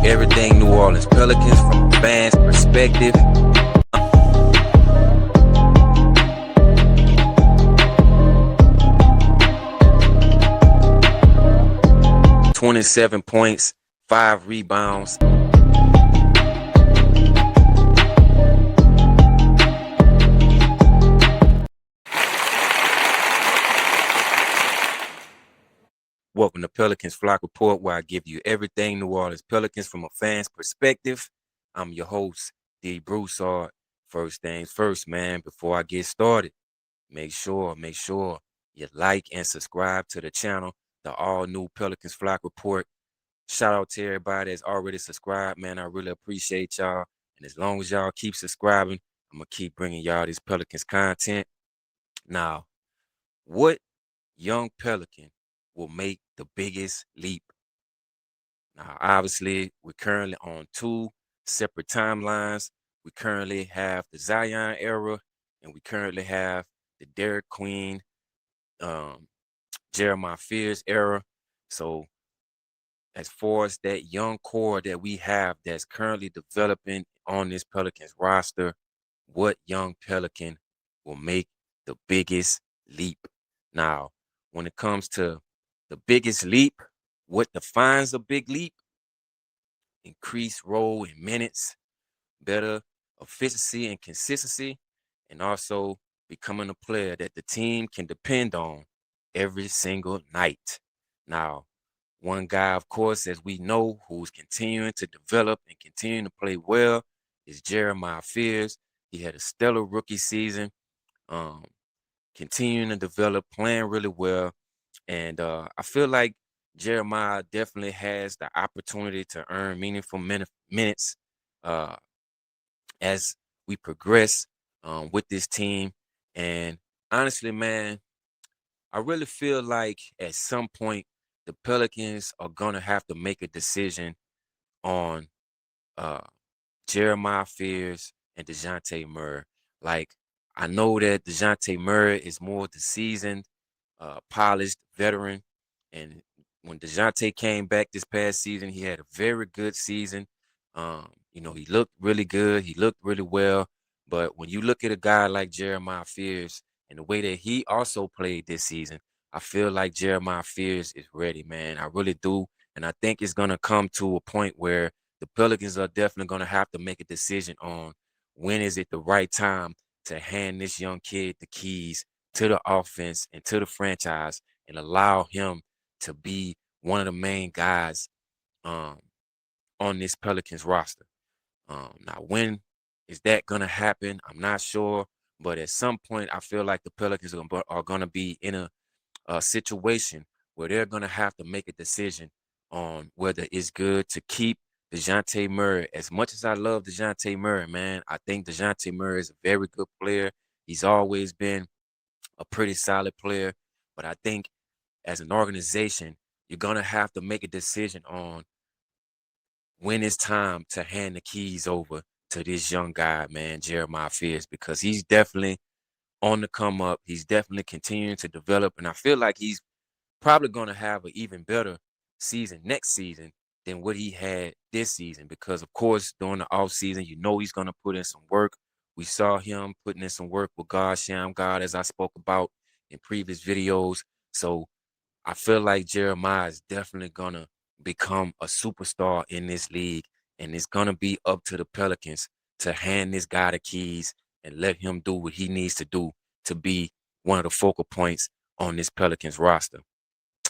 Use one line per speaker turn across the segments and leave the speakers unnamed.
everything New Orleans Pelicans from a fan's perspective. 27 points, 5 rebounds. Welcome to Pelicans Flock Report, where I give you everything New Orleans Pelicans from a fan's perspective. I'm your host, D. Broussard. First things first, man, before I get started, make sure you like and subscribe to the channel, the all-new Pelicans Flock Report. Shout out to everybody that's already subscribed, man. I really appreciate y'all. And as long as y'all keep subscribing, I'm going to keep bringing y'all this Pelicans content. Now, what young Pelican will make the biggest leap? Now, obviously, we're currently on 2 separate timelines. We currently have the Zion era, and we currently have the Derek Queen, Jeremiah Fears era. So, as far as that young core that we have that's currently developing on this Pelicans roster, what young Pelican will make the biggest leap? Now, when it comes to the biggest leap, what defines a big leap? Increased role in minutes, better efficiency and consistency, and also becoming a player that the team can depend on every single night. Now, one guy, of course, as we know, who's continuing to develop and continuing to play well is Jeremiah Fears. He had a stellar rookie season, continuing to develop, playing really well. And I feel like Jeremiah definitely has the opportunity to earn meaningful minutes as we progress with this team. And honestly, man, I really feel like at some point the Pelicans are gonna have to make a decision on uh, Jeremiah Fears and DeJounte Murray. Like, I know that DeJounte Murray is more the seasoned, polished veteran. And when DeJounte came back this past season, he had a very good season. He looked really good. He looked really well. But when you look at a guy like Jeremiah Fears and the way that he also played this season, I feel like Jeremiah Fears is ready, man. I really do. And I think it's going to come to a point where the Pelicans are definitely going to have to make a decision on when is it the right time to hand this young kid the keys to the offense and to the franchise and allow him to be one of the main guys on this Pelicans roster. Now, when is that going to happen? I'm not sure. But at some point, I feel like the Pelicans are going to be in a situation where they're going to have to make a decision on whether it's good to keep DeJounte Murray. As much as I love DeJounte Murray, man, I think DeJounte Murray is a very good player. He's always been a pretty solid player. But I think as an organization, you're going to have to make a decision on when it's time to hand the keys over to this young guy, man, Jeremiah Fears, because he's definitely on the come up. He's definitely continuing to develop. And I feel like he's probably going to have an even better season next season than what he had this season because, of course, during the offseason, he's going to put in some work. We saw him putting in some work with God, as I spoke about in previous videos. So I feel like Jeremiah is definitely going to become a superstar in this league, and it's going to be up to the Pelicans to hand this guy the keys and let him do what he needs to do to be one of the focal points on this Pelicans roster.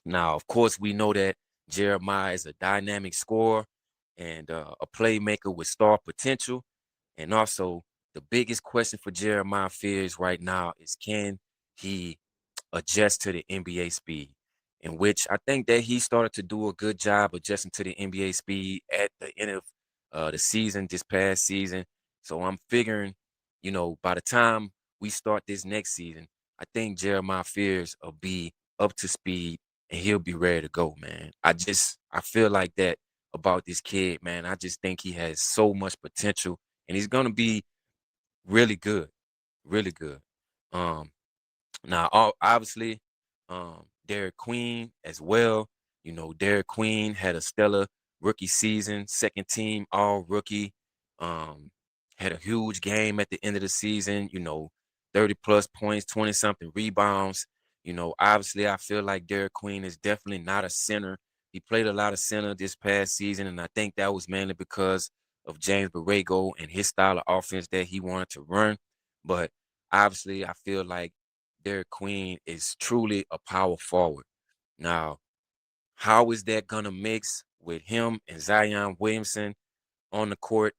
Now, of course, we know that Jeremiah is a dynamic scorer and a playmaker with star potential. And also, the biggest question for Jeremiah Fears right now is can he adjust to the NBA speed? In which I think that he started to do a good job adjusting to the NBA speed at the end of the season, this past season. So I'm figuring, by the time we start this next season, I think Jeremiah Fears will be up to speed and he'll be ready to go, man. I feel like that about this kid, man. I just think he has so much potential and he's gonna be really good, really good. Um, Now, obviously, Derek Queen as well. Derek Queen had a stellar rookie season, second team all rookie. Had a huge game at the end of the season, 30 plus points, 20 something rebounds. Obviously I feel like Derek Queen is definitely not a center. He played a lot of center this past season, and I think that was mainly because of James Borrego and his style of offense that he wanted to run. But obviously, I feel like Derek Queen is truly a power forward. Now, how is that gonna mix with him and Zion Williamson on the court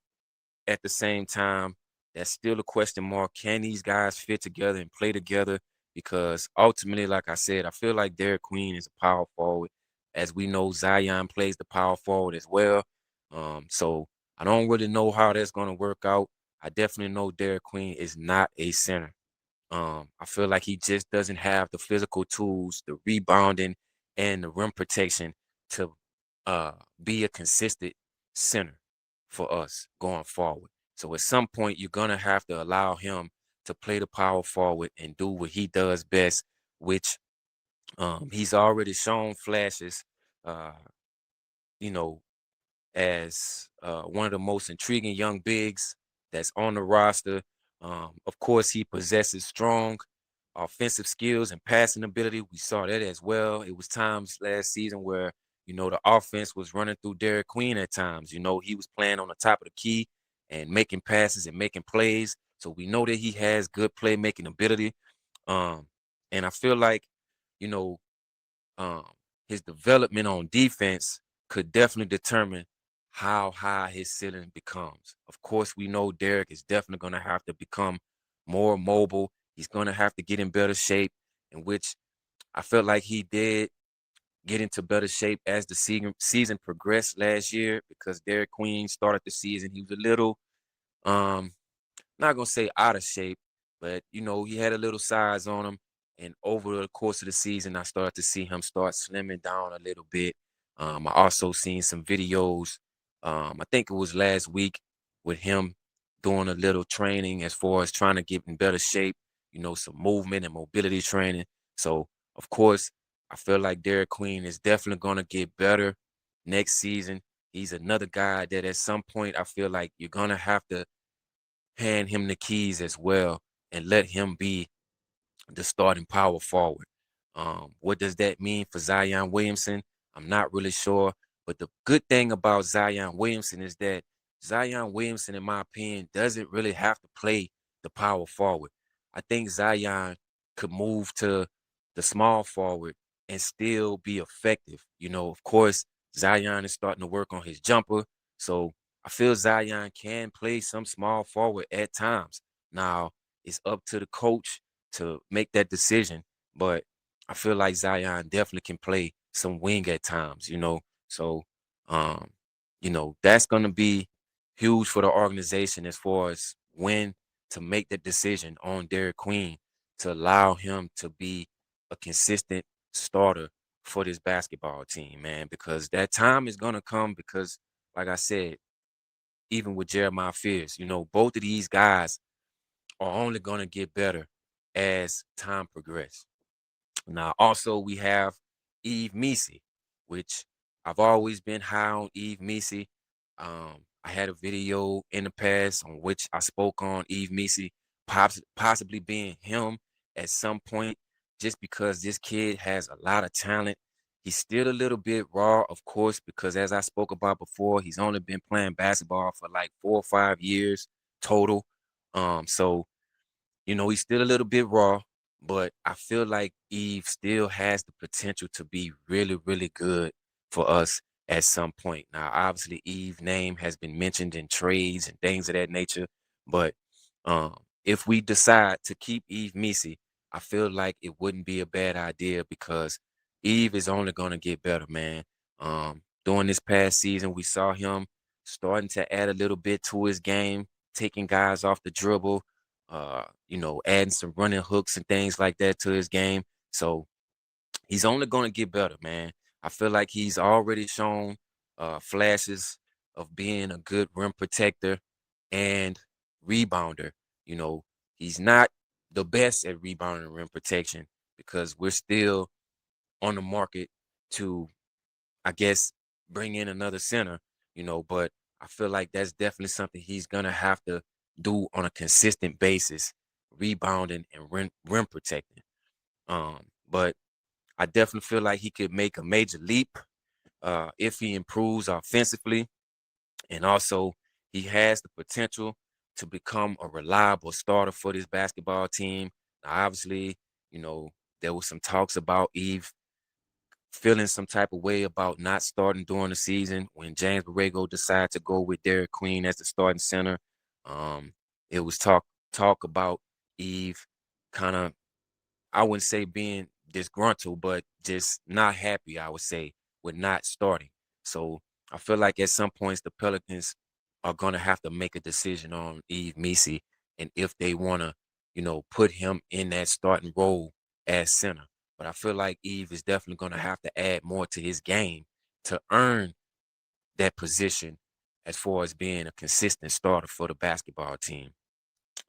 at the same time? That's still a question mark. Can these guys fit together and play together? Because ultimately, like I said, I feel like Derek Queen is a power forward. As we know, Zion plays the power forward as well. So I don't really know how that's gonna work out. I definitely know Derek Queen is not a center. I feel like he just doesn't have the physical tools, the rebounding, and the rim protection to uh, be a consistent center for us going forward. So at some point, you're gonna have to allow him to play the power forward and do what he does best, which he's already shown flashes. Uh, you know, as one of the most intriguing young bigs that's on the roster. Of course, he possesses strong offensive skills and passing ability. We saw that as well. It was times last season where, the offense was running through Derek Queen at times. He was playing on the top of the key and making passes and making plays. So we know that he has good playmaking ability. Um, and I feel like, you know, um, his development on defense could definitely determine how high his ceiling becomes. Of course, we know Derek is definitely going to have to become more mobile. He's going to have to get in better shape, in which I felt like he did get into better shape as the season progressed last year, because Derek Queen started the season. He was a little um not gonna say out of shape, but he had a little size on him. And over the course of the season, I started to see him start slimming down a little bit. I also seen some videos. I think it was last week, with him doing a little training as far as trying to get in better shape. Some movement and mobility training. So of course, I feel like Derek Queen is definitely gonna get better next season. He's another guy that at some point I feel like you're gonna have to hand him the keys as well and let him be the starting power forward. What does that mean for Zion Williamson? I'm not really sure. But the good thing about Zion Williamson is that Zion Williamson, in my opinion, doesn't really have to play the power forward. I think Zion could move to the small forward and still be effective. Of course, Zion is starting to work on his jumper. So I feel Zion can play some small forward at times. Now, it's up to the coach to make that decision. But I feel like Zion definitely can play some wing at times. So, um, that's going to be huge for the organization as far as when to make the decision on Derek Queen to allow him to be a consistent starter for this basketball team, man, because that time is going to come because, like I said, even with Jeremiah Fears, both of these guys are only going to get better as time progresses. Now, also we have Eve Misi, which I've always been high on Eve Misi. I had a video in the past on which I spoke on Eve Misi possibly being him at some point, just because this kid has a lot of talent. He's still a little bit raw, of course, because as I spoke about before, he's only been playing basketball for like 4 or 5 years total. So he's still a little bit raw, but I feel like Eve still has the potential to be really, really good for us at some point. Now, obviously, Eve's name has been mentioned in trades and things of that nature, but if we decide to keep Eve Misi, I feel like it wouldn't be a bad idea because Eve is only going to get better, man. During this past season, we saw him starting to add a little bit to his game, taking guys off the dribble, adding some running hooks and things like that to his game. So he's only going to get better, man. I feel like he's already shown flashes of being a good rim protector and rebounder. You know, he's not the best at rebounding and rim protection because we're still on the market to, I guess, bring in another center, but I feel like that's definitely something he's gonna have to do on a consistent basis, rebounding and rim protecting. But I definitely feel like he could make a major leap if he improves offensively, and also he has the potential to become a reliable starter for this basketball team. Now, obviously, you know, there was some talks about Eve feeling some type of way about not starting during the season when James Borrego decided to go with Derek Queen as the starting center. Um, it was talk about Eve kind of, I wouldn't say being disgruntled, but just not happy, I would say, with not starting. So I feel like at some points the Pelicans are gonna have to make a decision on Eve Misi and if they wanna, put him in that starting role as center. But I feel like Eve is definitely gonna have to add more to his game to earn that position as far as being a consistent starter for the basketball team.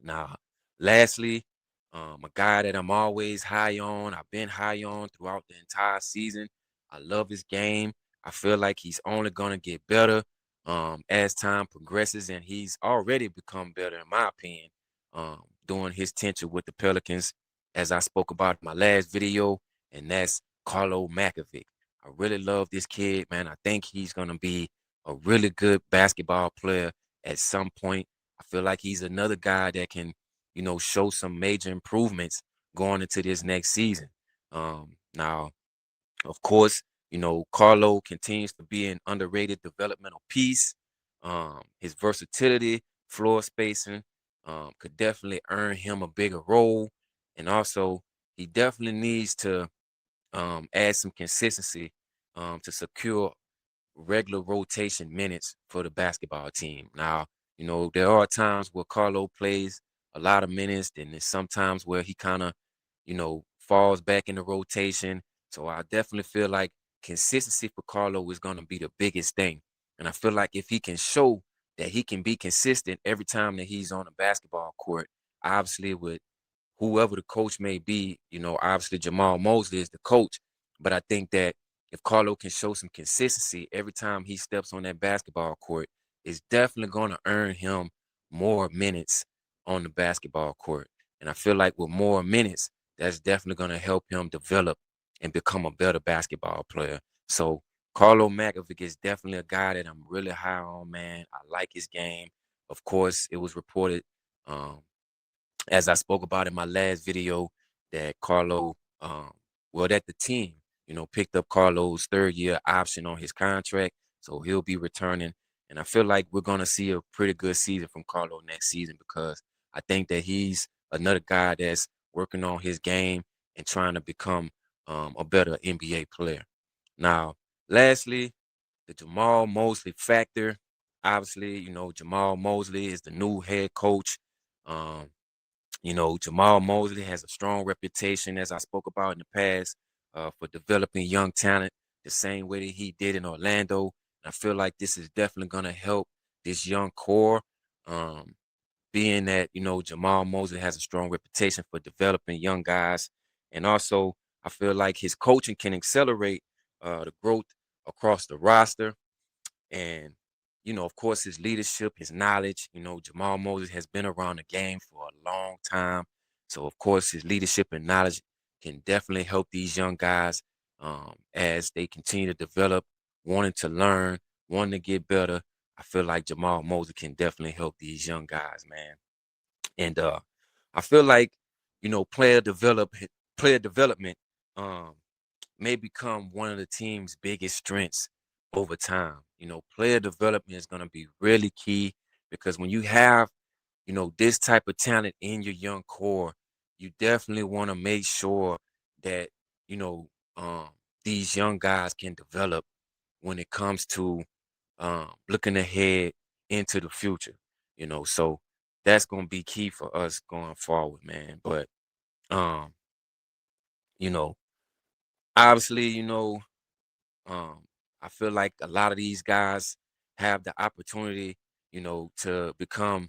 Now, lastly, a guy that I'm always high on, I've been high on throughout the entire season. I love his game. I feel like he's only going to get better as time progresses, and he's already become better, in my opinion, during his tenure with the Pelicans, as I spoke about in my last video, and that's Carlo Makovic. I really love this kid, man. I think he's going to be a really good basketball player at some point. I feel like he's another guy that can, show some major improvements going into this next season. Now, of course, Carlo continues to be an underrated developmental piece. His versatility, floor spacing, could definitely earn him a bigger role. And also, he definitely needs to add some consistency to secure regular rotation minutes for the basketball team. Now, there are times where Carlo plays a lot of minutes, and there's sometimes where he kind of, falls back in the rotation. So I definitely feel like consistency for Carlo is going to be the biggest thing. And I feel like if he can show that he can be consistent every time that he's on a basketball court, obviously with whoever the coach may be, obviously Jamal Mosley is the coach. But I think that if Carlo can show some consistency every time he steps on that basketball court, it's definitely going to earn him more minutes on the basketball court. And I feel like with more minutes, that's definitely going to help him develop and become a better basketball player. So Carlo Makovic is definitely a guy that I'm really high on, man. I like his game. Of course, it was reported um, as I spoke about in my last video, that that the team, picked up Carlo's third year option on his contract. So he'll be returning. And I feel like we're going to see a pretty good season from Carlo next season because I think that he's another guy that's working on his game and trying to become a better NBA player. Now, lastly, the Jamal Mosley factor. Obviously, Jamal Mosley is the new head coach. Um, Jamal Mosley has a strong reputation, as I spoke about in the past, for developing young talent the same way that he did in Orlando. And I feel like this is definitely going to help this young core, um, being that, Jamal Mosley has a strong reputation for developing young guys. And also, I feel like his coaching can accelerate the growth across the roster. And, of course, his leadership, his knowledge, Jamal Moses has been around the game for a long time. So, of course, his leadership and knowledge can definitely help these young guys as they continue to develop, wanting to learn, wanting to get better. I feel like Jamal Moses can definitely help these young guys, man. And I feel like, player development um, may become one of the team's biggest strengths over time. Player development is going to be really key because when you have, this type of talent in your young core, you definitely want to make sure that, you know, um, these young guys can develop when it comes to looking ahead into the future, so that's going to be key for us going forward, man. But, um, you know, obviously, Um, I feel like a lot of these guys have the opportunity, to become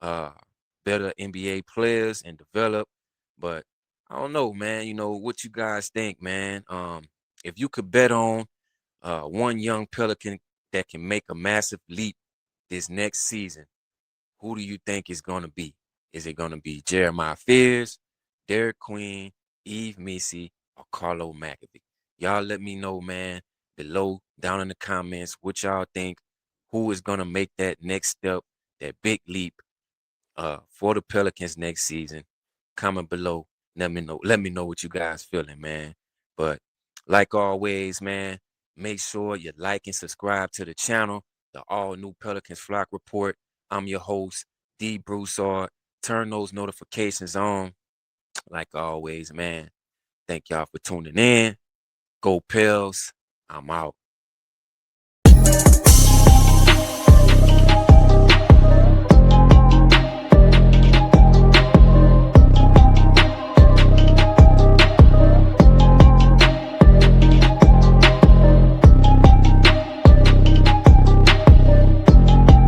uh better NBA players and develop. But I don't know, man. What you guys think, man? If you could bet on one young Pelican that can make a massive leap this next season, who do you think is going to be? Is it going to be Jeremiah Fears, Derek Queen, Eve Missy, or Carlo McAfee? Y'all let me know, man, below down in the comments what y'all think. Who is going to make that next step, that big leap for the Pelicans next season? Comment below. Let me know. Let me know what you guys feeling, man. But like always, man, make sure you like and subscribe to the channel, the all new Pelicans Flock Report. I'm your host, D Broussard. Turn those notifications on. Like always, man. Thank y'all for tuning in. Go Pels. I'm out.